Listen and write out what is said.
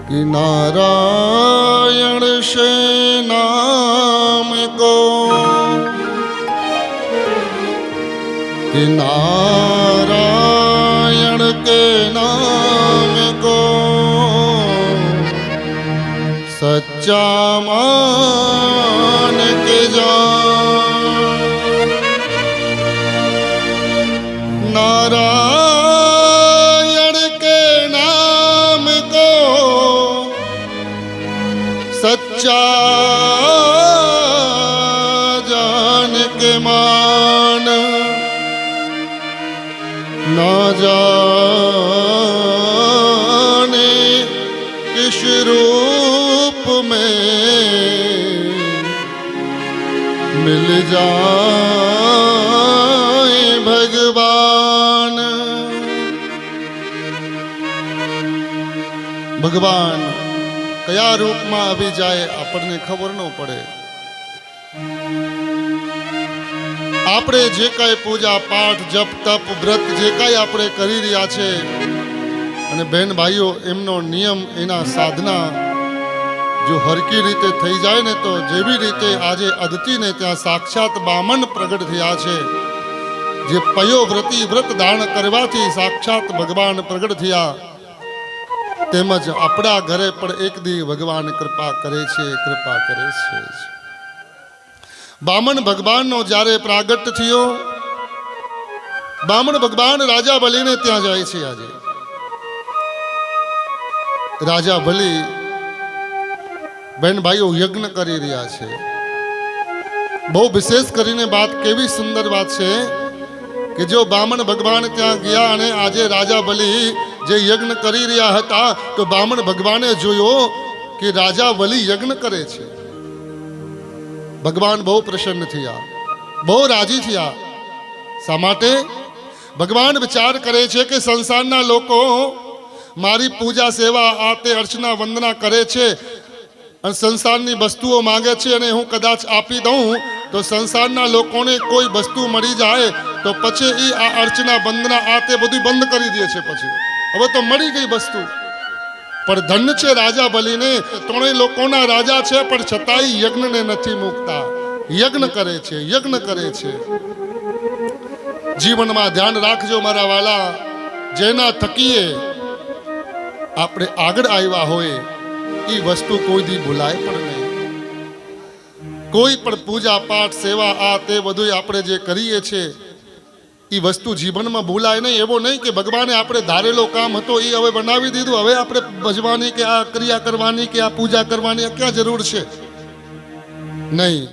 कि नारायण से नाम को, कि नारायण के नाम को सच्चा मान के जान। नारायण के नाम को सच्चा जान के मान, ना जाने किस रूप में मिल जाए भगवान। भगवान कया रूप में આવી જાય આપણને ખબર ન પડે। આપણે જે કાંઈ પૂજા પાઠ જપ તપ વ્રત જે કાંઈ આપણે કરી રહ્યા છે અને બહેન ભાઈઓ એમનો નિયમ એના સાધના જો હરકી રીતે થઈ જાય ને તો જેવી રીતે આજે અદતીને ત્યાં સાક્ષાત બામન પ્રગટ થયા છે, જે પયોવ્રતી વ્રત ધારણ કરવાથી સાક્ષાત ભગવાન પ્રગટ થયા, તેમજ આપણા ઘરે પણ એક દી ભગવાન કૃપા કરે છે, કૃપા કરે છે। બામન ભગવાનનો જ્યારે પ્રાગટ્ય થયો, બામન ભગવાન રાજા બલિને ત્યાં જાય છે। આજે રાજા બલિ બહેન ભાઈઓ યજ્ઞ કરી રહ્યા છે। બહુ વિશેષ કરીને વાત કેવી સુંદર વાત છે કે જો બામન ભગવાન ત્યાં ગયા અને આજે રાજા બલિ જે યજ્ઞ કરી રહ્યા હતા તો બામન ભગવાને જોયો કે રાજા બલિ યજ્ઞ કરે છે। ભગવાન બહુ પ્રસન્ન થયા, બહુ રાજી થયા। શા માટે? ભગવાન વિચાર કરે છે કે સંસારના લોકો મારી પૂજા સેવા આ તે અર્ચના વંદના કરે છે અને સંસારની વસ્તુઓ માંગે છે અને હું કદાચ આપી દઉં તો સંસારના લોકોને કોઈ વસ્તુ મળી જાય તો પછી એ આ અર્ચના વંદના આ તે બધું બંધ કરી દે છે। પછી હવે તો મળી ગઈ વસ્તુ, પણ ધન્ય છે રાજા બલિને, ત્રણેય લોકોના રાજા છે પણ છતાંય યજ્ઞને નથી મૂકતા, યજ્ઞ કરે છે, યજ્ઞ કરે છે। જીવનમાં ધ્યાન રાખજો મારા વાલા, જેના થકીએ આપણે આગળ આવ્યા હોય એ વસ્તુ કોઈ દી ભૂલાય પણ નહીં। કોઈ પણ પૂજા પાઠ સેવા આ તે બધું આપણે જે કરીએ છીએ એ વસ્તુ જીવનમાં ભૂલાય નહીં। એવો નહીં કે ભગવાને આપણે ધારેલો કામ હતો એ હવે બનાવી દીધું, હવે આપણે ભજવાની કે આ ક્રિયા કરવાની કે આ પૂજા કરવાની ક્યાં જરૂર છે, નહીં।